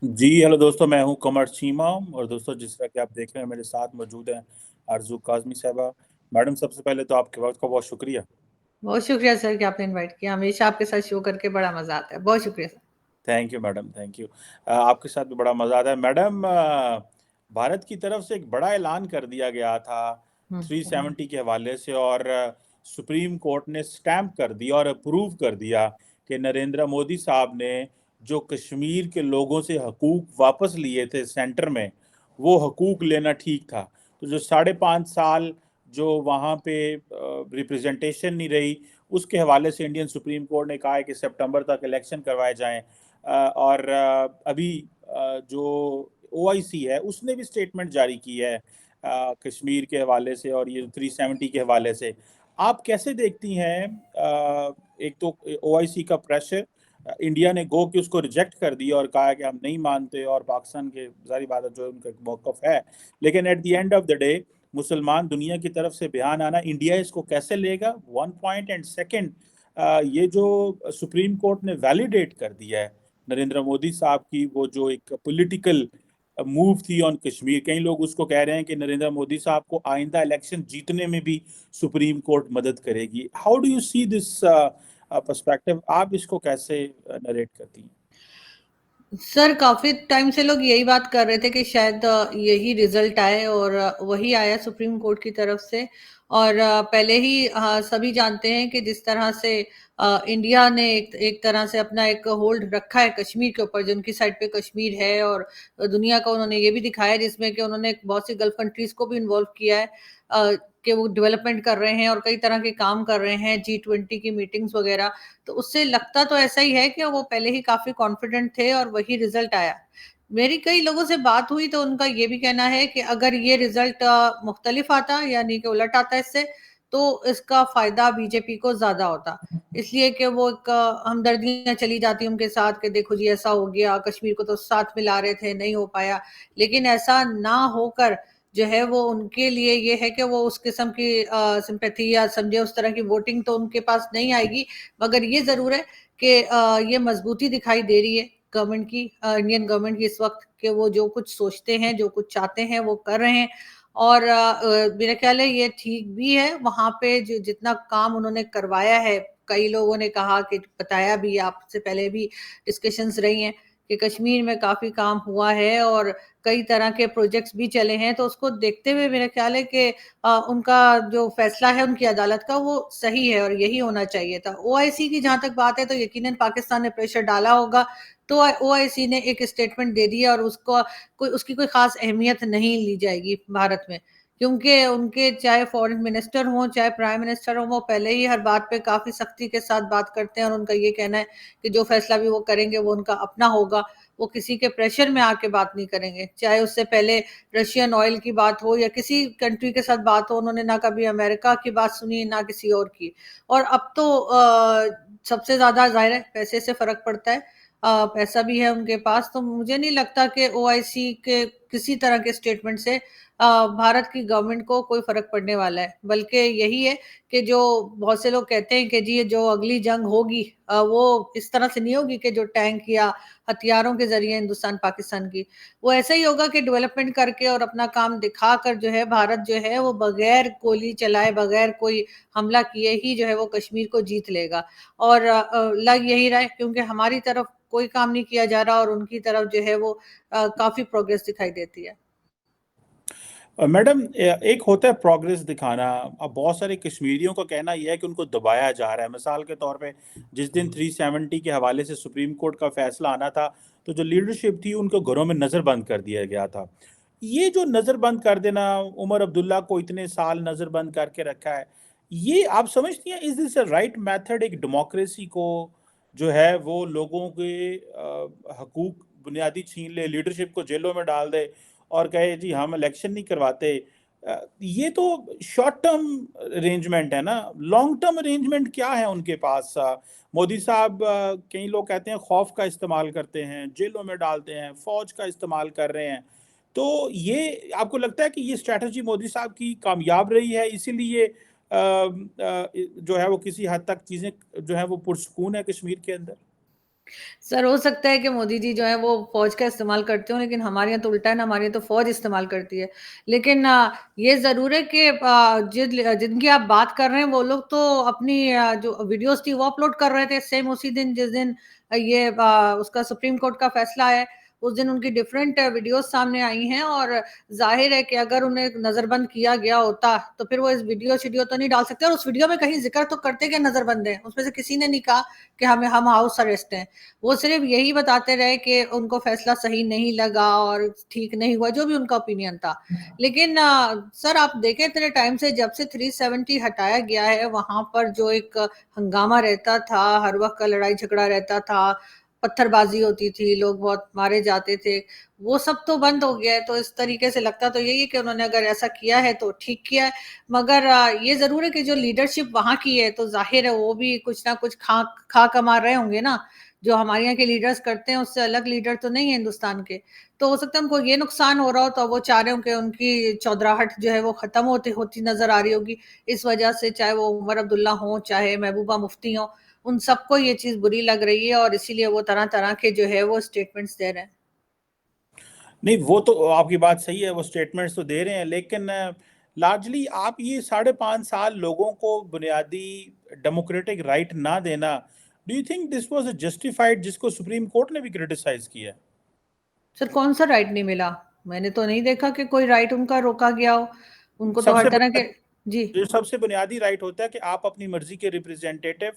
जी hello दोस्तों, मैं हूं कमर चीमा। और दोस्तों, जिस तरह कि आप देख रहे हैं, मेरे साथ मौजूद हैं आरजू काजमी साहबा। मैडम, सबसे पहले तो आपके वक्त का बहुत शुक्रिया। बहुत शुक्रिया सर कि आपने इनवाइट किया। हमेशा आपके साथ शो करके बड़ा मजा आता है। बहुत शुक्रिया sir. Thank you madam, thank you. आपके साथ भी बड़ा मजा आता है मैडम। भारत की तरफ से एक बड़ा ऐलान कर दिया गया था हम्म। 370 के हवाले से, और सुप्रीम कोर्ट ने स्टैम्प कर दिया और अप्रूव कर दिया कि नरेंद्र मोदी साहब ने जो कश्मीर के लोगों से हकूक वापस लिए थे सेंटर में, वो हकूक लेना ठीक था। तो जो 5.5 साल जो वहाँ पे रिप्रेजेंटेशन नहीं रही, उसके हवाले से इंडियन सुप्रीम कोर्ट ने कहा है कि सितंबर तक इलेक्शन करवाए जाएं। और अभी जो ओआईसी है उसने भी स्टेटमेंट जारी की है कश्मीर के हवाले से और ये 370 के हवाले से। आप कैसे देखती हैं? एक तो ओआईसी का प्रेशर, इंडिया ने गो कि उसको रिजेक्ट कर दिया और कहा कि हम नहीं मानते, और पाकिस्तान के जारी बात है जो उनका मौकफ है। लेकिन at the end of the day मुसलमान दुनिया की तरफ से बयान आना, इंडिया इसको कैसे लेगा? One point. एंड सेकेंड, ये जो सुप्रीम कोर्ट ने वैलिडेट कर दिया है नरेंद्र मोदी साहब की वो जो एक पॉलिटिकल मूव थी ऑन कश्मीर, कई लोग उसको कह रहे हैं कि नरेंद्र मोदी साहब को आइंदा इलेक्शन जीतने में भी सुप्रीम कोर्ट मदद करेगी। How do you see this perspective? आप इसको कैसे नरेट करती हैं? सर काफी टाइम से लोग यही बात कर रहे थे कि शायद यही रिजल्ट आए और वही आया सुप्रीम कोर्ट की तरफ से। और पहले ही सभी जानते हैं कि जिस तरह से इंडिया ने एक तरह से अपना एक होल्ड रखा है कश्मीर के ऊपर, जिनकी साइड पे कश्मीर है। और दुनिया का उन्होंने ये भी दिखाया जिसमें कि उन्होंने बहुत सी गल्फ कंट्रीज को भी इन्वॉल्व किया है, कि वो डेवलपमेंट कर रहे हैं और कई तरह के काम कर रहे हैं, G20 की मीटिंग्स वगैरह। तो उससे लगता तो ऐसा ही है कि वो पहले ही काफी कॉन्फिडेंट थे और वही रिजल्ट आया। मेरी कई लोगों से बात हुई तो उनका ये भी कहना है कि अगर ये रिजल्ट मुख्तलिफ आता, यानी कि उलट आता इससे, तो इसका फायदा बीजेपी को ज्यादा होता। इसलिए कि वो एक हमदर्दियां चली जाती उनके साथ कि देखो जी ऐसा हो गया, कश्मीर को तो साथ मिला रहे थे, नहीं हो पाया। लेकिन ऐसा ना होकर जो है वो उनके लिए ये है कि वो उस किस्म की सिंपैथी या समझे उस तरह की वोटिंग तो उनके पास नहीं आएगी। मगर ये जरूर है कि ये मजबूती दिखाई दे रही है गवर्नमेंट की, इंडियन गवर्नमेंट की इस वक्त, कि वो जो कुछ सोचते हैं, जो कुछ चाहते हैं, वो कर रहे हैं। और मेरा ख्याल है ये ठीक भी है। वहां पे जो जितना काम उन्होंने करवाया है, कई लोगों ने कहा कि बताया भी, आपसे पहले भी डिस्कशंस रही हैं कि कश्मीर में काफी काम हुआ है और कई तरह के प्रोजेक्ट्स भी चले हैं। तो उसको देखते हुए मेरा ख्याल है कि उनका जो फैसला है उनकी अदालत का, वो सही है और यही होना चाहिए था। ओआईसी की जहां तक बात है तो यकीनन पाकिस्तान ने प्रेशर डाला होगा, तो ओआईसी ने एक स्टेटमेंट दे दिया और उसको उसकी कोई खास अहमियत नहीं ली जाएगी भारत में। क्योंकि उनके चाहे फॉरेन मिनिस्टर हों चाहे प्राइम मिनिस्टर हों, वो पहले ही हर बात पे काफी सख्ती के साथ बात करते हैं और उनका ये कहना है कि जो फैसला भी वो करेंगे वो उनका अपना होगा। वो किसी के प्रेशर में आके बात नहीं करेंगे। चाहे उससे पहले रशियन ऑयल की बात हो या किसी कंट्री के साथ बात हो, उन्होंने ना कभी अमेरिका की बात सुनी ना किसी और की। और अब तो सबसे ज्यादा जाहिर है पैसे से फर्क पड़ता है। पैसा भी है उनके पास, तो मुझे नहीं लगता कि ओआईसी के किसी तरह के स्टेटमेंट से भारत की गवर्नमेंट को कोई फर्क पड़ने वाला है। बल्कि यही है कि जो बहुत से लोग कहते हैं कि जी ये जो अगली जंग होगी वो इस तरह से नहीं होगी कि जो टैंक या हथियारों के जरिए हिंदुस्तान पाकिस्तान की, वो ऐसा ही होगा कि डेवलपमेंट करके और अपना काम दिखाकर जो है भारत जो है वो बगैर गोली चलाए, बगैर कोई हमला किए ही जो है वो कश्मीर को जीत लेगा। और लग यही रहा है क्योंकि हमारी तरफ कोई काम नहीं किया जा रहा और उनकी तरफ जो है वो काफी प्रोग्रेस दिखाई देती है। मैडम, एक होता है प्रोग्रेस दिखाना। अब बहुत सारे कश्मीरियों का कहना यह है कि उनको दबाया जा रहा है। मिसाल के तौर पे जिस दिन 370 के हवाले से सुप्रीम कोर्ट का फैसला आना था, तो जो लीडरशिप थी उनको घरों में नज़रबंद कर दिया गया था। ये जो नज़रबंद कर देना, उमर अब्दुल्ला को इतने साल नज़रबंद करके रखा है, ये आप समझती हैं is this a right method एक डेमोक्रेसी को जो है वो लोगों के हकूक बुनियादी छीन ले, लीडरशिप को जेलों में डाल दे और कहे जी हम इलेक्शन नहीं करवाते? ये तो शॉर्ट टर्म अरेंजमेंट है ना। लॉन्ग टर्म अरेंजमेंट क्या है उनके पास? मोदी साहब, कई लोग कहते हैं खौफ का इस्तेमाल करते हैं, जेलों में डालते हैं, फौज का इस्तेमाल कर रहे हैं। तो ये आपको लगता है कि ये स्ट्रैटेजी मोदी साहब की कामयाब रही है, इसीलिए जो है वो किसी हद तक चीज़ें जो है वो पुरसकून है कश्मीर के अंदर? सर हो सकता है कि मोदी जी जो है वो फौज का इस्तेमाल करते हो, लेकिन हमारे यहाँ तो उल्टा है ना, हमारे यहाँ तो फौज इस्तेमाल करती है। लेकिन ये जरूर है कि जिनकी आप बात कर रहे हैं वो लोग तो अपनी जो वीडियोस थी वो अपलोड कर रहे थे सेम उसी दिन जिस दिन ये उसका सुप्रीम कोर्ट का फैसला है। उस दिन उनकी डिफरेंट वीडियोस सामने आई हैं, और जाहिर है कि अगर उन्हें नजरबंद किया गया होता तो फिर वो इस वीडियो तो नहीं डाल सकते। और उस वीडियो में कहीं जिक्र तो करते कि नजरबंद है, उसमें से किसी ने नहीं कहा कि हम हाउस अरेस्ट हैं। वो सिर्फ यही बताते रहे कि उनको फैसला सही नहीं लगा और ठीक नहीं हुआ, जो भी उनका ओपिनियन था। लेकिन सर आप देखें इतने टाइम से जब से 370 हटाया गया है, वहां पर जो एक हंगामा रहता था, हर वक्त का लड़ाई झगड़ा रहता था, पत्थरबाजी होती थी, लोग बहुत मारे जाते थे, वो सब तो बंद हो गया है। तो इस तरीके से लगता तो यही है कि उन्होंने अगर ऐसा किया है तो ठीक किया है। मगर ये जरूर है कि जो लीडरशिप वहां की है तो जाहिर है वो भी कुछ ना कुछ खा खा कमा रहे होंगे ना। जो हमारे यहाँ के लीडर्स करते हैं उससे अलग लीडर तो नहीं है हिंदुस्तान के। तो हो सकता है उनको ये नुकसान हो रहा हो, तो वो चाह रहे हो कि उनकी चौधराहट जो है वो खत्म होती होती नजर आ रही होगी। इस वजह से चाहे वो उमर अब्दुल्ला हो, चाहे महबूबा मुफ्ती हो, उन सबको ये चीज बुरी लग रही है, और इसीलिए वो तरह तरह के जो है वो स्टेटमेंट्स दे रहे हैं। नहीं, वो तो आपकी बात सही है, वो स्टेटमेंट्स तो दे रहे हैं, लेकिन लार्जली आप ये 5.5 साल लोगों को बुनियादी डेमोक्रेटिक राइट ना देना, do you think this was justified, जिसको सुप्रीम कोर्ट ने भी क्रिटिसाइज किया है? सर कौन सा राइट नहीं मिला? मैंने तो नहीं देखा कि कोई राइट उनका रोका गया हो। उनको तो हर सबसे तरह के। बुनियादी जी। जो सबसे बुनियादी राइट होता है कि आप अपनी मर्जी के रिप्रेजेंटेटिव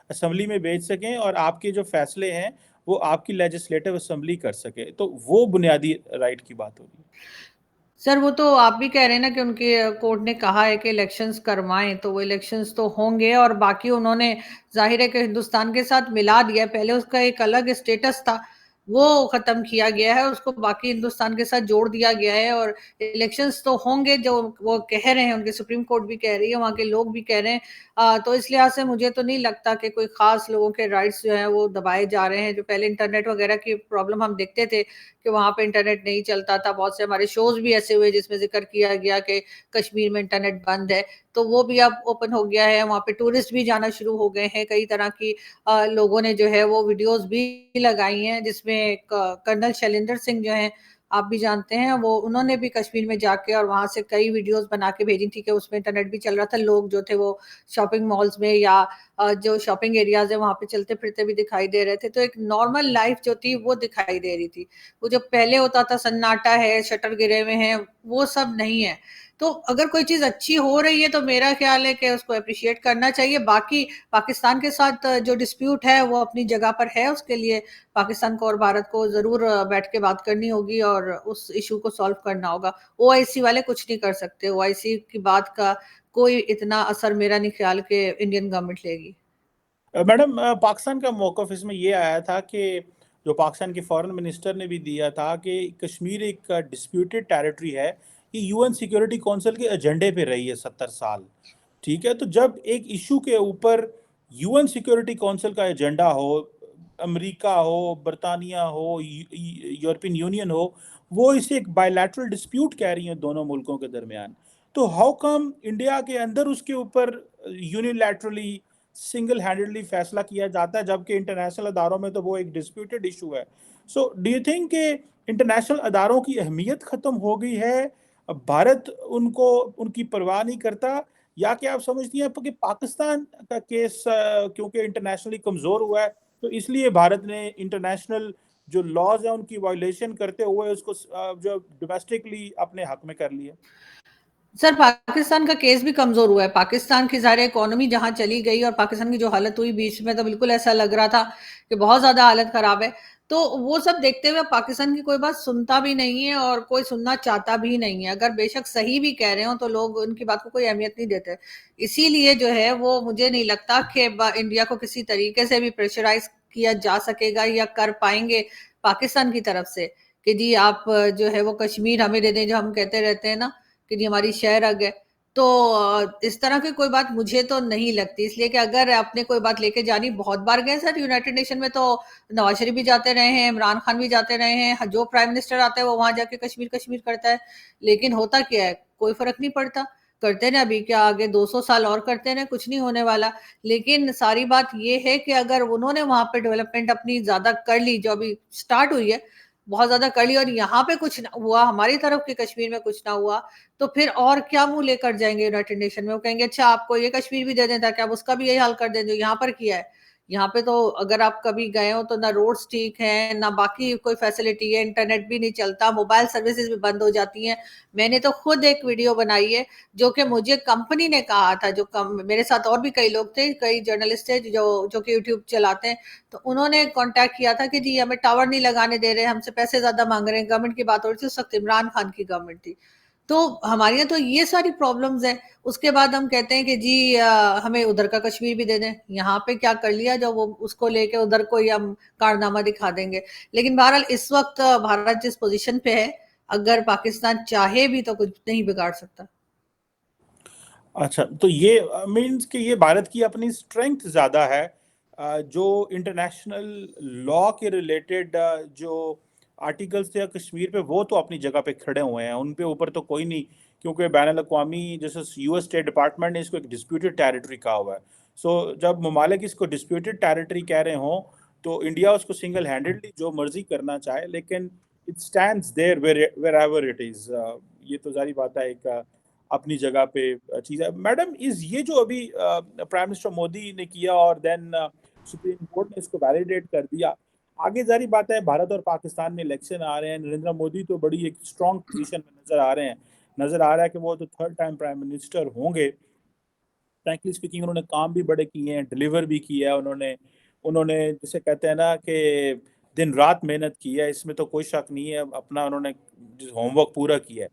असेंबली में भेज सकें और आपके जो फैसले हैं वो आपकी लेजिस्लेटिव असेंबली कर सके, तो वो बुनियादी राइट की बात होगी। सर वो तो आप भी कह रहे हैं ना कि उनके कोर्ट ने कहा है कि इलेक्शंस करवाएं, तो वो इलेक्शंस तो होंगे। और बाकी उन्होंने जाहिर है कि हिंदुस्तान के साथ मिला दिया, पहले उसका एक अलग स्टेटस था वो खत्म किया गया है, उसको बाकी हिंदुस्तान के साथ जोड़ दिया गया है। और इलेक्शंस तो होंगे जो वो कह रहे हैं, उनके सुप्रीम कोर्ट भी कह रही है, वहां के लोग भी कह रहे हैं। तो इस लिहाज से मुझे तो नहीं लगता कि कोई खास लोगों के राइट्स जो है वो दबाए जा रहे हैं। जो पहले इंटरनेट वगैरह की प्रॉब्लम हम देखते थे कि वहां पे इंटरनेट नहीं चलता था, बहुत से हमारे शोज भी ऐसे हुए जिसमें जिक्र किया गया कि कश्मीर में इंटरनेट बंद है, तो वो भी अब ओपन हो गया है। वहां पे टूरिस्ट भी जाना शुरू हो गए हैं, कई तरह की लोगों ने जो है वो वीडियोस भी लगाई हैं, जिसमें कर्नल शैलेंद्र सिंह जो है आप भी जानते हैं, वो उन्होंने भी कश्मीर में जाके और वहां से कई वीडियोस बना के भेजी थी कि उसमें इंटरनेट भी चल रहा था, लोग जो थे वो शॉपिंग मॉल्स में या जो शॉपिंग एरियाज है वहां पे चलते फिरते भी दिखाई दे रहे थे। तो एक नॉर्मल लाइफ जो थी वो दिखाई दे रही थी। वो जो पहले होता था सन्नाटा है, शटर गिरे हुए हैं, वो सब नहीं है। तो अगर कोई चीज अच्छी हो रही है तो मेरा ख्याल है कि उसको अप्रिशिएट करना चाहिए। बाकी पाकिस्तान के साथ जो डिस्प्यूट है वो अपनी जगह पर है, उसके लिए पाकिस्तान को और भारत को जरूर बैठ के बात करनी होगी और उस इशू को सॉल्व करना होगा। ओआईसी वाले कुछ नहीं कर सकते, ओआईसी की बात का कोई इतना असर मेरा नहीं ख्याल के इंडियन गवर्नमेंट लेगी। मैडम, पाकिस्तान का मौक़िफ़ इसमें ये आया था कि जो पाकिस्तान के फॉरेन मिनिस्टर ने भी दिया था कि कश्मीर एक डिस्प्यूटेड टेरिटरी है, ये यूएन सिक्योरिटी काउंसिल के एजेंडे पे रही है 70 साल। ठीक है, तो जब एक इशू के ऊपर यूएन सिक्योरिटी काउंसिल का एजेंडा हो, अमेरिका हो, बरतानिया हो, यूरोपियन यूनियन हो, वो इसे एक बायलैटरल डिस्प्यूट कह रही हैं दोनों मुल्कों के दरमियान, तो हाउ कम इंडिया के अंदर उसके ऊपर यूनिलैटरली सिंगल हैंडेडली फैसला किया जाता है, जबकि इंटरनेशनल अदारों में तो वो एक डिस्प्यूटेड इशू है। सो डू यू थिंक कि इंटरनेशनल अदारों की अहमियत ख़त्म हो गई है, भारत उनको उनकी परवाह नहीं करता, या कि आप समझती हैं कि पाकिस्तान का केस क्योंकि इंटरनेशनली कमज़ोर हुआ है तो इसलिए भारत ने इंटरनेशनल जो लॉज हैं उनकी वायलेशन करते हुए उसको जो डोमेस्टिकली अपने हक में कर लिया? सर पाकिस्तान का केस भी कमजोर हुआ है। पाकिस्तान की ज़ाहिर इकोनॉमी जहां चली गई और पाकिस्तान की जो हालत हुई बीच में, तो बिल्कुल ऐसा लग रहा था कि बहुत ज्यादा हालत खराब है। तो वो सब देखते हुए पाकिस्तान की कोई बात सुनता भी नहीं है और कोई सुनना चाहता भी नहीं है। अगर बेशक सही भी कह रहे हो तो लोग उनकी बात को कोई अहमियत नहीं देते। इसीलिए जो है वो मुझे नहीं लगता कि इंडिया को किसी तरीके से भी प्रेशराइज किया जा सकेगा या कर पाएंगे पाकिस्तान की तरफ से कि जी आप जो है वो कश्मीर हमें दे दें, जो हम कहते रहते हैं ना कि जी हमारी शहर अग है। तो इस तरह की कोई बात मुझे तो नहीं लगती, इसलिए कि अगर आपने कोई बात लेके जानी, बहुत बार गए सर यूनाइटेड नेशन में, तो नवाज शरीफ भी जाते रहे हैं, इमरान खान भी जाते रहे हैं, जो प्राइम मिनिस्टर आता है वो वहां जाके कश्मीर कश्मीर करता है, लेकिन होता क्या है, कोई फर्क नहीं पड़ता। करते ना, अभी क्या आगे 200 साल और करते ना, कुछ नहीं होने वाला। लेकिन सारी बात ये है कि अगर उन्होंने वहां पे डेवलपमेंट अपनी ज्यादा कर ली, जो अभी स्टार्ट हुई है, बहुत ज्यादा कर ली, और यहाँ पे कुछ ना हुआ, हमारी तरफ के कश्मीर में कुछ ना हुआ, तो फिर और क्या मुंह लेकर जाएंगे यूनाइटेड नेशन में? वो कहेंगे अच्छा आपको ये कश्मीर भी दे दें ताकि आप उसका भी यही हाल कर दें जो यहाँ पर किया है। यहाँ पे तो अगर आप कभी गए हो तो ना रोड्स ठीक है, ना बाकी कोई फैसिलिटी है, इंटरनेट भी नहीं चलता, मोबाइल सर्विसेज भी बंद हो जाती हैं। मैंने तो खुद एक वीडियो बनाई है जो कि मुझे कंपनी ने कहा था, मेरे साथ और भी कई लोग थे, कई जर्नलिस्ट थे जो कि यूट्यूब चलाते हैं, तो उन्होंने कांटेक्ट किया था कि जी हमें टावर नहीं लगाने दे रहे, हमसे पैसे ज्यादा मांग रहे हैं। गवर्नमेंट की बात हो रही थी, उस वक्त इमरान खान की गवर्नमेंट थी। तो हमारे यहाँ तो ये सारी प्रॉब्लम्स हैं। उसके बाद हम कहते हैं कि जी हमें उधर का कश्मीर भी दे दें। यहाँ पे क्या कर लिया जो वो उसको लेके उधर को ही हम कारनामा दिखा देंगे। लेकिन बहरहाल इस वक्त भारत जिस पोजीशन पे है, अगर पाकिस्तान चाहे भी तो कुछ नहीं बिगाड़ सकता। अच्छा, तो ये मीन्स कि ये भारत की अपनी स्ट्रेंथ ज़्यादा है, जो इंटरनेशनल लॉ के रिलेटेड जो आर्टिकल्स थे कश्मीर पे, वो तो अपनी जगह पे खड़े हुए हैं, उन पे ऊपर तो कोई नहीं, क्योंकि बैन अवी जैसे यूएस स्टेट डिपार्टमेंट ने इसको एक डिस्प्यूटेड टेरिटरी कहा हुआ है। सो जब ममालिक इसको डिस्प्यूटेड टेरिटरी कह रहे हों तो इंडिया उसको सिंगल हैंडेडली जो मर्जी करना चाहे, लेकिन it stands there wherever it is. ये तो जारी बात है, एक अपनी जगह पे चीज़ है। मैडम, इस ये जो अभी प्राइम मिनिस्टर मोदी ने किया और देन सुप्रीम कोर्ट ने इसको वैलिडेट कर दिया, आगे जारी बात है भारत और पाकिस्तान में इलेक्शन आ रहे हैं, नरेंद्र मोदी तो बड़ी एक स्ट्रॉन्ग पोजीशन में नजर आ रहे हैं, नजर आ रहा है कि वो तो थर्ड टाइम प्राइम मिनिस्टर होंगे। फ्रैंकली स्पीकिंग उन्होंने काम भी बड़े किए हैं, डिलीवर भी किया है उन्होंने। उन्होंने जिसे कहते हैं ना कि दिन रात मेहनत की है, इसमें तो कोई शक नहीं है, अपना उन्होंने होमवर्क पूरा किया है।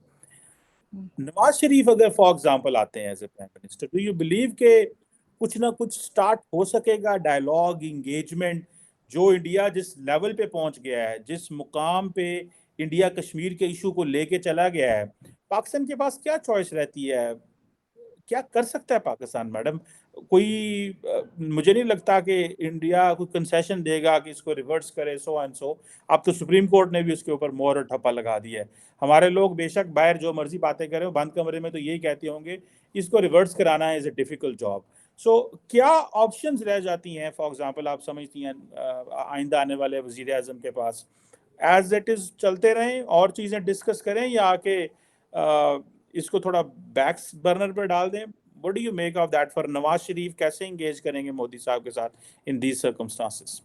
नवाज शरीफ अगर फॉर एग्जांपल आते हैं as a prime minister, do you believe के कुछ ना कुछ स्टार्ट हो सकेगा डायलॉग इंगेजमेंट? जो इंडिया जिस लेवल पे पहुंच गया है, जिस मुकाम पे इंडिया कश्मीर के इशू को लेके चला गया है, पाकिस्तान के पास क्या चॉइस रहती है? क्या कर सकता है पाकिस्तान मैडम? कोई मुझे नहीं लगता कि इंडिया कोई कंसेशन देगा कि इसको रिवर्स करे, सो एंड सो। अब तो सुप्रीम कोर्ट ने भी उसके ऊपर मोहर और ठप्पा लगा दिया है। हमारे लोग बेशक बाहर जो मर्जी बातें करें, बंद कमरे में तो यही कहते होंगे इसको रिवर्स कराना इज ए डिफिकल्ट जॉब। सो क्या ऑप्शंस रह जाती हैं फॉर एग्जांपल, आप समझती हैं आइंदा आने वाले वजीर आजम के पास? एज इट इज चलते रहें और चीजें डिस्कस करें, या आके इसको थोड़ा बैक बर्नर पर डाल दें? What do you make of that for Nawaz Sharif? कैसे एंगेज करेंगे मोदी साहब के साथ इन दीज सर्कमस्टांसेस?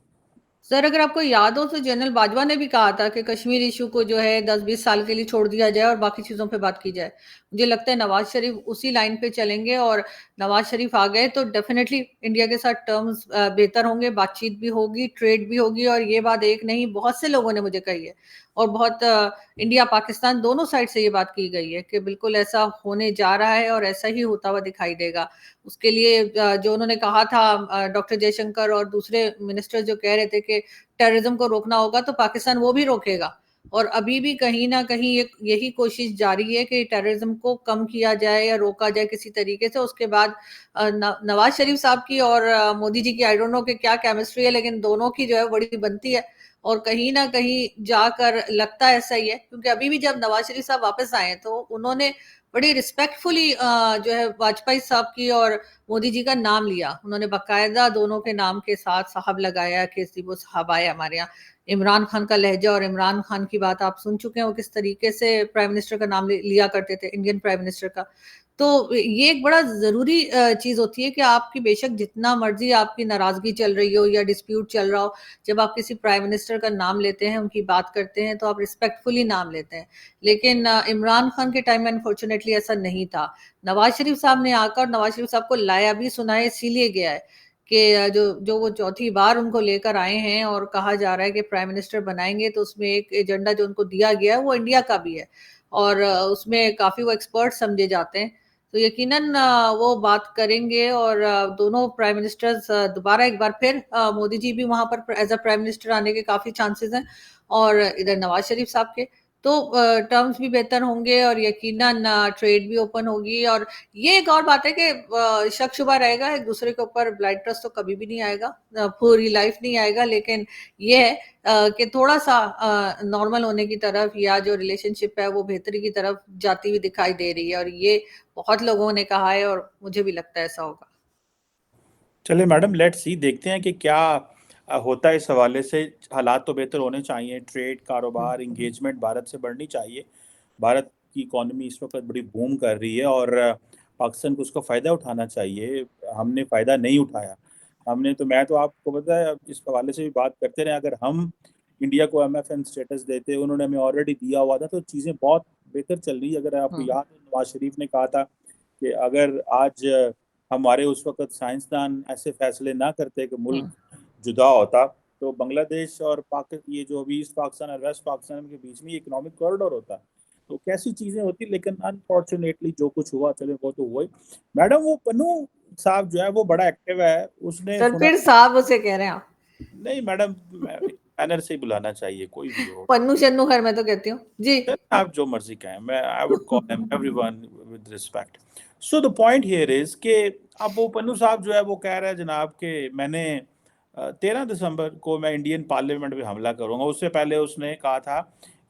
सर अगर आपको याद हो तो जनरल बाजवा ने भी कहा था कि कश्मीर इशू को जो है 10-20 साल के लिए छोड़ दिया जाए और बाकी चीजों पे बात की जाए। मुझे लगता है नवाज शरीफ उसी लाइन पे चलेंगे, और नवाज शरीफ आ गए तो डेफिनेटली इंडिया के साथ टर्म्स बेहतर होंगे, बातचीत भी होगी, ट्रेड भी होगी। और ये बात एक नहीं, बहुत से लोगों ने मुझे कही है, और बहुत इंडिया पाकिस्तान दोनों साइड से ये बात की गई है कि बिल्कुल ऐसा होने जा रहा है और ऐसा ही होता हुआ दिखाई देगा। उसके लिए जो उन्होंने कहा था, डॉक्टर जयशंकर और दूसरे मिनिस्टर जो कह रहे थे कि टेररिज्म को रोकना होगा, तो पाकिस्तान वो भी रोकेगा। और अभी भी कहीं ना कहीं यही कोशिश जारी है कि टेररिज्म को कम किया जाए या रोका जाए किसी तरीके से। उसके बाद नवाज शरीफ साहब की और मोदी जी की आई डोंट नो कि क्या केमिस्ट्री है, लेकिन दोनों की जो है बड़ी बनती है। और कहीं ना कहीं जाकर लगता ऐसा ही है, क्योंकि अभी भी जब नवाज शरीफ साहब वापस आए तो उन्होंने बड़ी रिस्पेक्टफुली जो है वाजपेयी साहब की और मोदी जी का नाम लिया। उन्होंने बाकायदा दोनों के नाम के साथ साहब लगाया कि वो साहब आए हमारे यहाँ। इमरान खान का लहजा और इमरान खान की बात आप सुन चुके हैं, वो किस तरीके से प्राइम मिनिस्टर का नाम लिया करते थे, इंडियन प्राइम मिनिस्टर का। तो ये एक बड़ा जरूरी चीज होती है कि आपकी बेशक जितना मर्जी आपकी नाराजगी चल रही हो या डिस्प्यूट चल रहा हो, जब आप किसी प्राइम मिनिस्टर का नाम लेते हैं, उनकी बात करते हैं, तो आप रिस्पेक्टफुली नाम लेते हैं। लेकिन इमरान खान के टाइम में अनफॉर्चुनेटली ऐसा नहीं था। नवाज शरीफ साहब ने आकर नवाज शरीफ साहब को लाया भी सुनाया इसीलिए गया है कि जो जो वो चौथी बार उनको लेकर आए हैं और कहा जा रहा है कि प्राइम मिनिस्टर बनाएंगे, तो उसमें एक एजेंडा जो उनको दिया गया है वो इंडिया का भी है, और उसमें काफी वो एक्सपर्ट समझे जाते हैं। तो यकीनन वो बात करेंगे, और दोनों प्राइम मिनिस्टर्स दोबारा एक बार फिर मोदी जी भी वहां पर एज अ प्राइम मिनिस्टर आने के काफी चांसेस हैं, और इधर नवाज शरीफ साहब के। तो टर्म्स भी बेहतर होंगे और यकीनन ट्रेड भी ओपन होगी। और ये एक और बात है कि शक शुबा रहेगा एक दूसरे के ऊपर, ब्लाइंड ट्रस्ट तो कभी भी नहीं आएगा, पूरी लाइफ नहीं आएगा, लेकिन ये है कि थोड़ा सा नॉर्मल होने की तरफ या जो रिलेशनशिप है वो बेहतरी की तरफ जाती हुई दिखाई दे रही है, और ये बहुत लोगों ने कहा है और मुझे भी लगता है ऐसा होगा। चलिए मैडम, लेट्स सी, देखते हैं कि क्या होता है इस हवाले से। हालात तो बेहतर होने चाहिए, ट्रेड, कारोबार, इंगेजमेंट भारत से बढ़नी चाहिए। भारत की इकॉनमी इस वक्त बड़ी बूम कर रही है और पाकिस्तान को उसका फ़ायदा उठाना चाहिए। हमने फ़ायदा नहीं उठाया। मैं तो आपको पता है, इस हवाले से भी बात करते रहे, अगर हम इंडिया को MFN स्टेटस देते, उन्होंने हमें ऑलरेडी दिया हुआ था, तो चीज़ें बहुत बेहतर चल रही है। अगर आपको याद है, नवाज शरीफ ने कहा था कि अगर आज हमारे उस वक्त साइंसदान ऐसे फैसले ना करते कि मुल्क जुदा होता, तो बांग्लादेश और पाकिस्तान, ये जो अभी ईस्ट पाकिस्तान और वेस्ट पाकिस्तान के बीच में इकोनॉमिक कॉरिडोर होता, तो कैसी चीजें होती। लेकिन अनफॉर्चुनेटली जो कुछ हुआ, चले वो तो हुआ ही। मैडम, वो पन्नू साहब जो है वो बड़ा एक्टिव है, उसने सर सुना। फिर साहब उसे कह रहे हैं आप? नहीं मैडम, मैनर से ही बुलाना चाहिए, कोई भी हो। पन्नू शन्नू खैर मैं तो कहती हूँ जी। आप जो मर्जी कहें, मैं I would call him everyone with respect. So the point here is कि अब वो पन्नू साहब जो है वो कह रहा है जनाब कि मैंने 13 दिसंबर को मैं इंडियन पार्लियामेंट पे हमला करूंगा। उससे पहले उसने कहा था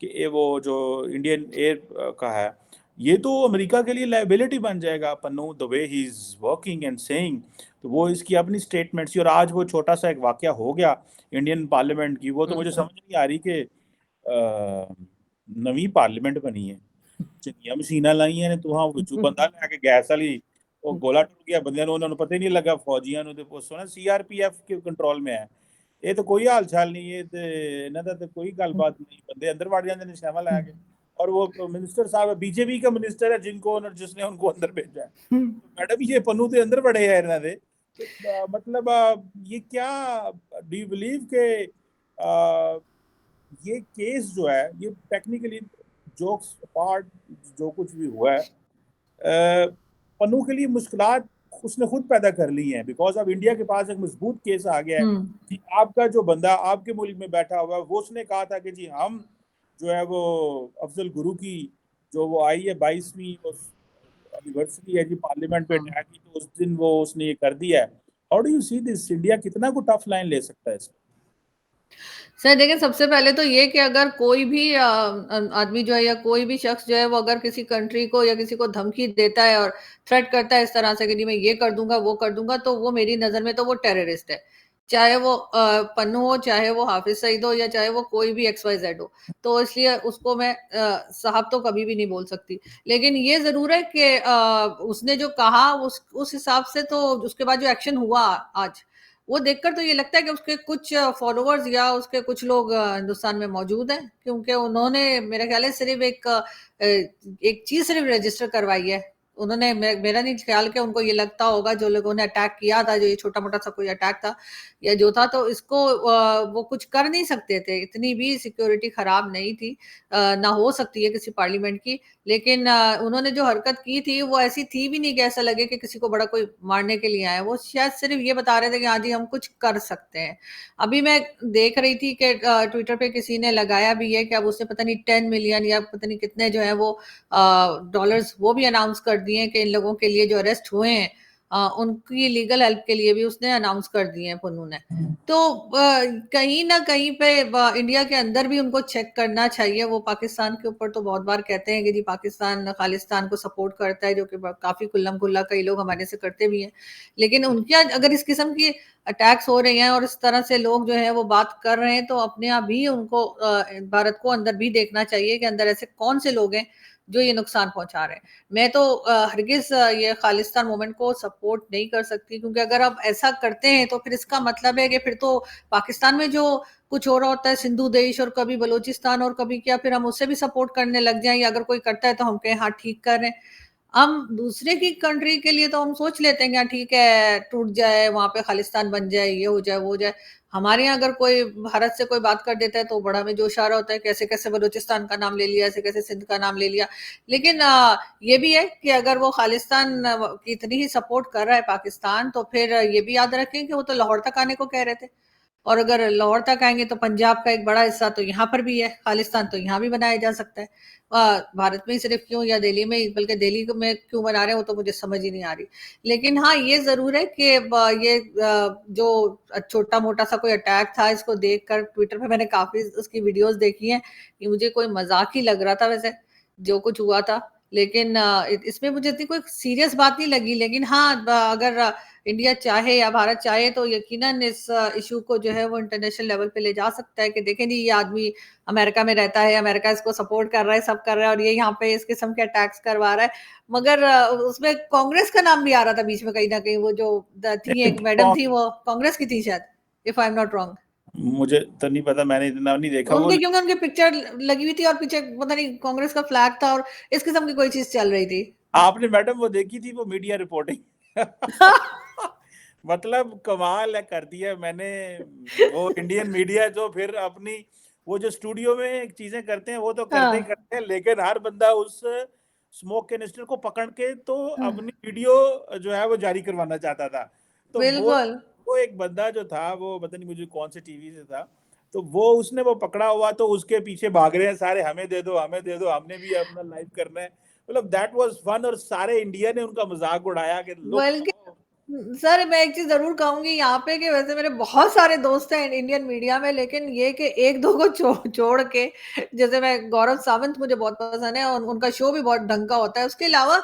कि ये वो जो इंडियन एयर का है, ये तो अमेरिका के लिए लाइबिलिटी बन जाएगा। Pannu, the way he is working and saying, तो वो इसकी अपनी स्टेटमेंट्स थी। और आज वो छोटा सा एक वाकया हो गया इंडियन पार्लियामेंट की, वो तो मुझे समझ नहीं आ रही कि नवी पार्लियामेंट बनी है, ਚੰਗੀਆਂ ਮਸ਼ੀਨਾਂ ਲਾਈਆਂ ਨੇ ਤੂੰ, ਹਾਂ ਵਿੱਚੋਂ ਬੰਦਾ ਲੈ ਕੇ ਗੈਸ ਵਾਲੀ, ਉਹ ਗੋਲਾ ਟੁੱਟ ਗਿਆ ਬੰਦਿਆਂ ਨੂੰ, ਉਹਨਾਂ ਨੂੰ ਪਤਾ ਹੀ ਨਹੀਂ ਲੱਗਾ, ਫੌਜੀਆਂ ਨੂੰ ਤੇ ਪੁੱਛੋ ਨਾ, CRPF के कंट्रोल में है। ਇਹ ਤਾਂ ਕੋਈ ਹਾਲ ਚਾਲ ਨਹੀਂ, ਇਹ ਤੇ ਇਹਨਾਂ ਦਾ ਤਾਂ ਕੋਈ ਗੱਲਬਾत नहीं, ਬੰਦੇ ਅੰਦਰ ਵੜ ਜਾਂਦੇ ਨੇ ਸ਼ੈਵਾ ਲੈ ਕੇ। और वो मिनिस्टर साहब BJP का मिनिस्टर है जिसने उनको अंदर भेजा है। मैडम, ये पन्नू तो अंदर बड़े हैं इन्होंने दे। तो मतलब ये क्या, डू यू बिलीव के ये केस जो है, ये टेक्निकली, जोक्स अपार्ट, जो कुछ भी हुआ है, पन्नू के लिए मुश्किलात उसने खुद पैदा कर ली हैं, बिकॉज अब इंडिया के पास एक मजबूत केस आ गया है कि आपका जो बंदा आपके मुल्क में बैठा हुआ है, वो उसने कहा था कि जी हम जो है वो अफजल गुरु की जो वो आई है 22वीं एनिवर्सरी है जी, पार्लियामेंट पे अटैक की, तो उस दिन वो उसने ये कर दिया है। How do you see this? India कितना को टफ लाइन ले सकता है इसमें? सर देखिए, सबसे पहले तो ये कि अगर कोई भी आदमी जो है या कोई भी शख्स जो है वो अगर किसी कंट्री को या किसी को धमकी देता है और थ्रेट करता है इस तरह से कि जी मैं ये कर दूंगा वो कर दूंगा, तो वो मेरी नजर में तो वो टेररिस्ट है। चाहे वो पन्नू हो, चाहे वो हाफिज सईद हो, या चाहे वो कोई भी XYZ हो। तो इसलिए उसको मैं साहब तो कभी भी नहीं बोल सकती। लेकिन ये जरूर है कि उसने जो कहा उस हिसाब से तो उसके बाद जो एक्शन हुआ आज, वो देखकर तो ये लगता है कि उसके कुछ फॉलोअर्स या उसके कुछ लोग हिंदुस्तान में मौजूद हैं, क्योंकि उन्होंने मेरे ख्याल है सिर्फ एक चीज सिर्फ रजिस्टर करवाई है उन्होंने। मेरा नहीं ख्याल कि उनको ये लगता होगा जो लोगों ने अटैक किया था, जो ये छोटा मोटा सा कोई अटैक था या जो था, तो इसको वो कुछ कर नहीं सकते थे, इतनी भी सिक्योरिटी खराब नहीं थी, ना हो सकती है किसी पार्लियामेंट की। लेकिन उन्होंने जो हरकत की थी वो ऐसी थी भी नहीं कि ऐसा लगे कि किसी को बड़ा कोई मारने के लिए आया। वो शायद सिर्फ ये बता रहे थे कि हाँ जी हम कुछ कर सकते हैं। अभी मैं देख रही थी कि ट्विटर पे किसी ने लगाया भी है कि अब उसने पता नहीं 10 मिलियन या पता नहीं कितने जो है वो डॉलर्स वो भी अनाउंस कर दिए कि इन लोगों के लिए जो अरेस्ट हुए हैं उनकी लीगल हेल्प के लिए भी उसने अनाउंस कर दिए हैं पुन्नू ने। तो कहीं ना कहीं पे इंडिया के अंदर भी उनको चेक करना चाहिए। वो पाकिस्तान के ऊपर तो बहुत बार कहते हैं कि जी पाकिस्तान खालिस्तान को सपोर्ट करता है, जो कि काफी खुल्लम खुल्ला कई लोग हमारे से करते भी हैं। लेकिन उनके अगर इस किस्म की अटैक्स हो रहे हैं और इस तरह से लोग जो है वो बात कर रहे हैं, तो अपने आप भी उनको भारत को अंदर भी देखना चाहिए कि अंदर ऐसे कौन से लोग हैं जो ये नुकसान पहुंचा रहे हैं। मैं तो हरगिज ये खालिस्तान मूवमेंट को सपोर्ट नहीं कर सकती, क्योंकि अगर आप ऐसा करते हैं तो फिर इसका मतलब है कि फिर तो पाकिस्तान में जो कुछ हो रहा होता है, सिंधु देश और कभी बलूचिस्तान और कभी क्या, फिर हम उससे भी सपोर्ट करने लग जाएं, या अगर कोई करता है तो हम कहें हाँ ठीक कर रहे हैं। हम दूसरे की कंट्री के लिए तो हम सोच लेते हैं कि हाँ ठीक है टूट जाए, वहां पे खालिस्तान बन जाए, ये हो जाए वो हो जाए। हमारे यहाँ अगर कोई भारत से कोई बात कर देता है तो बड़ा में जोश आ रहा होता है, कैसे कैसे बलूचिस्तान का नाम ले लिया, ऐसे कैसे सिंध का नाम ले लिया। लेकिन ये भी है कि अगर वो खालिस्तान की इतनी ही सपोर्ट कर रहा है पाकिस्तान, तो फिर ये भी याद रखें कि वो तो लाहौर तक आने को कह रहे थे। और अगर लाहौर तक आएंगे तो पंजाब का एक बड़ा हिस्सा तो यहाँ पर भी है, खालिस्तान तो यहाँ भी बनाया जा सकता है। भारत में ही सिर्फ क्यों, या दिल्ली में ही, बल्कि दिल्ली में क्यों बना रहे हो तो मुझे समझ ही नहीं आ रही। लेकिन हाँ, ये जरूर है कि ये जो छोटा मोटा सा कोई अटैक था, इसको देखकर ट्विटर पे मैंने काफी उसकी वीडियोस देखी हैं, कि मुझे कोई मजाक ही लग रहा था वैसे जो कुछ हुआ था। लेकिन इसमें मुझे इतनी कोई सीरियस बात नहीं लगी। लेकिन हाँ, अगर इंडिया चाहे या भारत चाहे तो यकीनन इस इशू को जो है वो इंटरनेशनल लेवल पे ले जा सकता है, कि देखें जी, ये आदमी अमेरिका में रहता है, अमेरिका इसको सपोर्ट कर रहा है, सब कर रहा है, और ये यहाँ पे इस किस्म के अटैक्स करवा रहा है। मगर उसमें कांग्रेस का नाम भी आ रहा था बीच में कहीं ना कहीं। वो जो थी, एक मैडम थी, वो कांग्रेस की थी शायद, if I am not wrong. मुझे तो नहीं पता, मैंने इतना नहीं देखा वो। उनके, क्योंकि उनकी पिक्चर लगी हुई थी और पीछे पता नहीं कांग्रेस का फ्लैग था, और इस किस्म की कोई चीज चल रही थी। आपने मैडम वो देखी थी वो मीडिया रिपोर्टिंग? मतलब कमाल है कर दिया मैंने। वो इंडियन मीडिया जो फिर अपनी वो जो स्टूडियो में चीजें करते हैं वो तो करते ही हाँ, करते हैं, लेकिन हर बंदा उस स्मोक कैनिस्टर को पकड़ के तो हाँ, अपनी वीडियो जो है वो जारी करवाना चाहता था। तो बिल्कुल। वो एक बंदा जो था, वो पता नहीं मुझे कौन से टीवी से था, तो वो उसने वो पकड़ा हुआ, तो उसके पीछे भाग रहे हैं सारे, हमें दे दो हमें दे दो, हमने भी अपना लाइव करना है। मतलब दैट वाज फन, और सारे इंडिया ने उनका मजाक उड़ाया कि लुक। बल्कि सर, मैं एक चीज जरूर कहूंगी यहाँ पे, कि वैसे मेरे बहुत सारे दोस्त हैं इंडियन मीडिया में, लेकिन ये कि एक दो को छोड़ के, जैसे मैं गौरव सावंत मुझे बहुत पसंद है, और उनका शो भी बहुत ढंग का होता है। उसके अलावा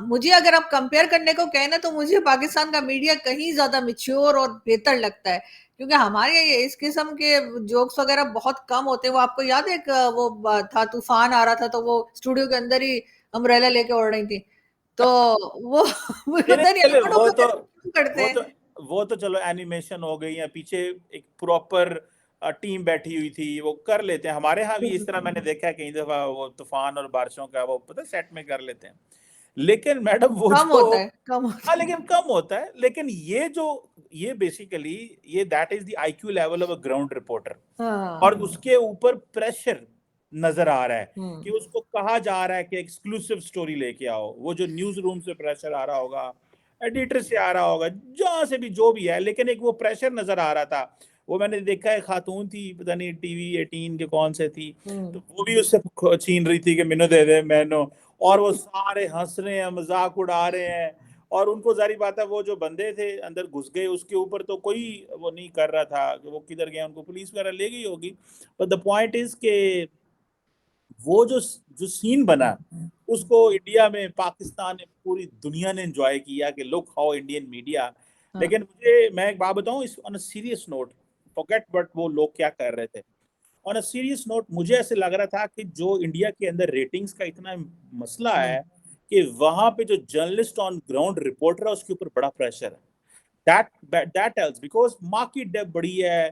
मुझे अगर आप कंपेयर करने को कहें ना, तो मुझे पाकिस्तान का मीडिया कहीं ज्यादा मिच्योर और बेहतर लगता है, क्योंकि हमारे ये इस किस्म के जोक्स वगैरह बहुत कम होते हैं। वो आपको याद है, एक वो था, तूफान आ रहा था तो वो स्टूडियो के अंदर ही अम्ब्रेला लेके उड़ रही थी, तो वो नहीं नहीं, पता नहीं चलो आप लोग ऐसे क्यों करते वो तो हैं। वो तो चलो एनिमेशन हो गई, या पीछे एक प्रॉपर टीम बैठी हुई थी, वो कर लेते हैं। हमारे यहाँ भी इस तरह मैंने देखा है कई दफा, वो तूफान और बारिशों का वो पता सेट में कर लेते हैं। लेकिन मैडम वो कम जो, होता है, कम होता हाँ है। लेकिन कम होता है। लेकिन ये जो, ये बेसिकली ये that is the IQ level of a ground reporter. और हाँ। उसके ऊपर प्रेशर नजर आ रहा है कि हम्म। उसको कहा जा रहा है कि एक्सक्लूसिव स्टोरी लेके आओ। वो जो न्यूज रूम से प्रेशर आ रहा होगा, एडिटर से आ रहा होगा, जहां से भी जो भी है, लेकिन एक वो प्रेशर नजर आ रहा था। वो मैंने देखा है, खातून थी, पता नहीं टीवी 18 के कौन से थी, तो वो भी उससे छीन रही थी कि मैंने दे दे मैनो। और वो सारे हंस रहे हैं, मजाक उड़ा रहे हैं। और उनको जारी बात है, वो जो बंदे थे अंदर घुस गए, उसके ऊपर तो कोई वो नहीं कर रहा था कि वो किधर गए, उनको पुलिस वगैरह ले गई होगी। बट द पॉइंट इज के वो जो जो सीन बना, उसको इंडिया में, पाकिस्तान ने, पूरी दुनिया ने एंजॉय किया कि लुक हाउ इंडियन मीडिया। हाँ। लेकिन मुझे, मैं एक बात बताऊं, इस on a serious note, forget but वो लोग क्या कर रहे थे, ऑन अ सीरियस नोट मुझे ऐसे लग रहा था कि जो इंडिया के अंदर रेटिंग्स का इतना मसला है, कि वहां पे जो जर्नलिस्ट ऑन ग्राउंड रिपोर्टर है उसके ऊपर बड़ा प्रेशर है। That tells, because market depth बड़ी है,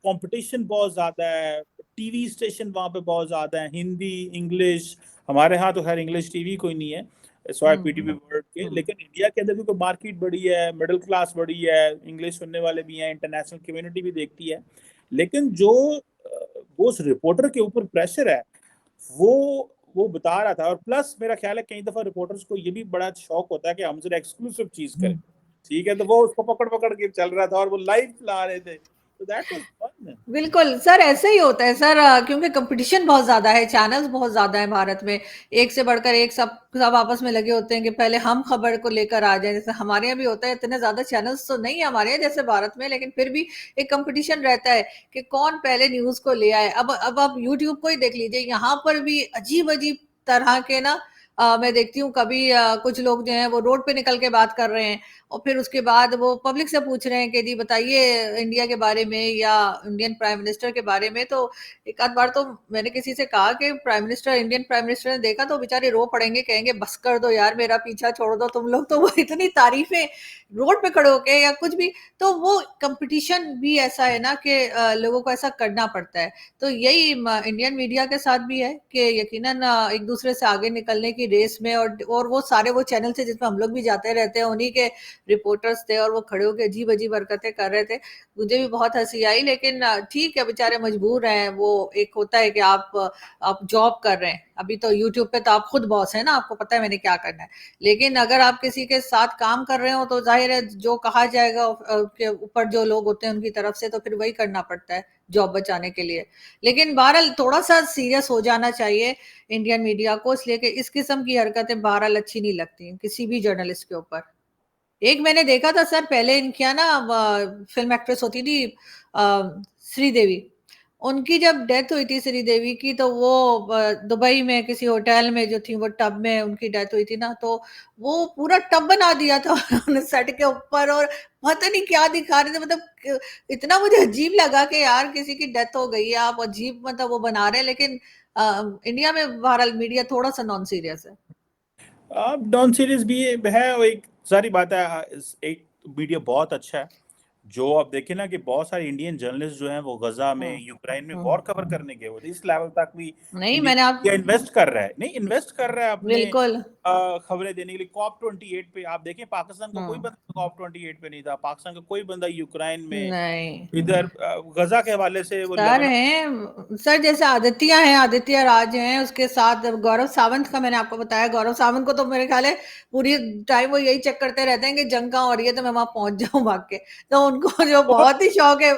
कंपटीशन बहुत ज्यादा है, टीवी स्टेशन वहां पे बहुत ज्यादा है, हिंदी इंग्लिश। हमारे यहाँ तो खैर इंग्लिश टीवी कोई नहीं है स्वाय पीटीवी वर्ल्ड के, लेकिन इंडिया के अंदर क्योंकि मार्केट बड़ी है, मिडिल क्लास बड़ी है, इंग्लिश सुनने वाले भी हैं, इंटरनेशनल कम्युनिटी भी देखती है। लेकिन जो वो उस रिपोर्टर के ऊपर प्रेशर है, वो वो बता रहा था। और प्लस मेरा ख्याल है कई दफा रिपोर्टर्स को ये भी बड़ा शौक होता है कि हम जरा एक्सक्लूसिव चीज करें, ठीक है, तो वो उसको पकड़ पकड़ के चल रहा था और वो लाइव ला रहे थे, तो दैट वाज फन। बिल्कुल सर, ऐसे ही होता है सर, क्योंकि कंपटीशन बहुत ज्यादा है, चैनल्स बहुत ज्यादा है भारत में, एक से बढ़कर एक, सब सब आपस में लगे होते हैं कि पहले हम खबर को लेकर आ जाए। जैसे हमारे यहाँ भी होता है, इतने ज्यादा चैनल्स तो नहीं है हमारे यहाँ जैसे भारत में, लेकिन फिर भी एक कंपटीशन रहता है कि कौन पहले न्यूज को ले आए। अब आप यूट्यूब को ही देख लीजिए, यहाँ पर भी अजीब अजीब तरह के ना, मैं देखती हूँ कभी कुछ लोग जो हैं वो रोड पे निकल के बात कर रहे हैं, और फिर उसके बाद वो पब्लिक से पूछ रहे हैं कि जी बताइए इंडिया के बारे में या इंडियन प्राइम मिनिस्टर के बारे में। तो एक आध बार तो मैंने किसी से कहा कि prime minister, Indian prime minister ने देखा तो बेचारे रो पड़ेंगे, कहेंगे बस कर दो यार, मेरा पीछा छोड़ दो तुम लोग। तो वो इतनी तारीफें रोड पे खड़े होके या कुछ भी, तो वो कंपटीशन भी ऐसा है ना कि लोगों को ऐसा करना पड़ता है। तो यही इंडियन मीडिया के साथ भी है कि यकीनन एक दूसरे से आगे निकलने की रेस में, और वो सारे वो चैनल थे जिसमें हम लोग भी जाते रहते हैं, उन्हीं के रिपोर्टर्स थे, और वो खड़े होकर अजीब अजीब हरकतें कर रहे थे। मुझे भी बहुत हंसी आई, लेकिन ठीक है, बेचारे मजबूर हैं। वो एक होता है कि आप जॉब कर रहे हैं, अभी तो यूट्यूब पे तो आप खुद बॉस है ना, आपको पता है मैंने क्या करना है। लेकिन अगर आप किसी के साथ काम कर रहे हो तो जाहिर है जो कहा जाएगा के ऊपर जो लोग होते हैं उनकी तरफ से, तो फिर वही करना पड़ता है जॉब बचाने के लिए। लेकिन बहरहाल थोड़ा सा सीरियस हो जाना चाहिए इंडियन मीडिया को, इसलिए कि इस किस्म की हरकतें बहरहाल अच्छी नहीं लगती किसी भी जर्नलिस्ट के ऊपर। एक मैंने देखा था सर, पहले इनके यहाँ ना फिल्म एक्ट्रेस होती थी श्रीदेवी, उनकी जब डेथ हुई थी श्रीदेवी की, तो वो दुबई में किसी होटल में जो थी वो टब में उनकी डेथ हुई थी ना, तो वो पूरा टब बना दिया था उन्होंने सेट के ऊपर, और पता नहीं क्या दिखा रहे थे, मतलब इतना मुझे अजीब लगा कि यार किसी की डेथ हो गई है, आप अजीब मतलब वो बना रहे हैं। लेकिन इंडिया में बहरहाल मीडिया थोड़ा सा नॉन सीरियस है। अब डॉन सीरीज भी है, और एक सारी बात है, एक मीडिया बहुत अच्छा है। जो आप देखें ना कि बहुत सारे इंडियन जर्नलिस्ट जो हैं वो गजा में, यूक्रेन में वॉर कवर करने गए हुए थे, इस लेवल तक भी नहीं इंडियन मैंने आप मीडिया इन्वेस्ट कर रहा है, नहीं इन्वेस्ट कर रहा है अपने बिल्कुल। खबरें देने के लिए। COP28 पे आप देखें, पाकिस्तान का कोई बंदा COP28 पे नहीं था, पाकिस्तान का कोई बंदा यूक्रेन में, नहीं इधर गजा के हवाले से वो सर लेबनान। हैं सर, जैसे आदित्य हैं, आदित्य राज हैं, उसके साथ गौरव सावंत का मैंने आपको बताया, गौरव सावंत को तो मेरे ख्याल है पूरी टाइम वो यही चेक करते रहते हैं कि जंग कहाँ हो रही है तो मैं वहां पहुंच जाऊं भाग के। तो उनको जो और बहुत ही शौक है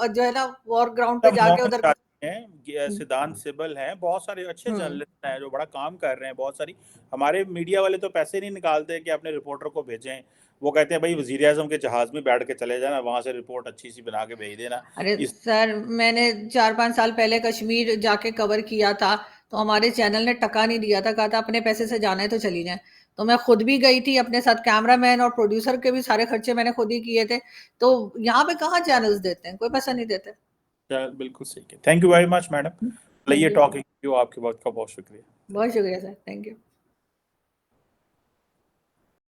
जो है ना वॉर ग्राउंड पे जाके मोहम्मद उधर का। शाही हैं, सिद्धांत सिबल हैं, बहुत सारे अच्छे हम्म। जर्नलिस्ट हैं जो बड़ा काम कर रहे हैं। बहुत सारी हमारे मीडिया वाले तो पैसे नहीं निकालते कि अपने रिपोर्टर को भेजें, वो कहते हैं भाई वजीर आजम के जहाज में बैठ के चले जाना, वहां से रिपोर्ट अच्छी सी बना के भेज देना। अरे इस सर, मैंने 4-5 साल पहले कश्मीर जाके कवर किया था, तो हमारे चैनल ने टका नहीं दिया था, कहा था अपने पैसे से जाना है तो चली जाए। तो मैं खुद भी गई थी, अपने साथ कैमरामैन और प्रोड्यूसर के भी सारे खर्चे मैंने खुद ही किए थे। तो यहाँ पे कहाँ चैनल्स देते हैं, कोई पैसा नहीं देते। बिल्कुल सही है। Thank you very much madam, thank ये यू। टॉकिंग आपके बात का बहुत शुक्रिया। बहुत शुक्रिया सर, थैंक यू।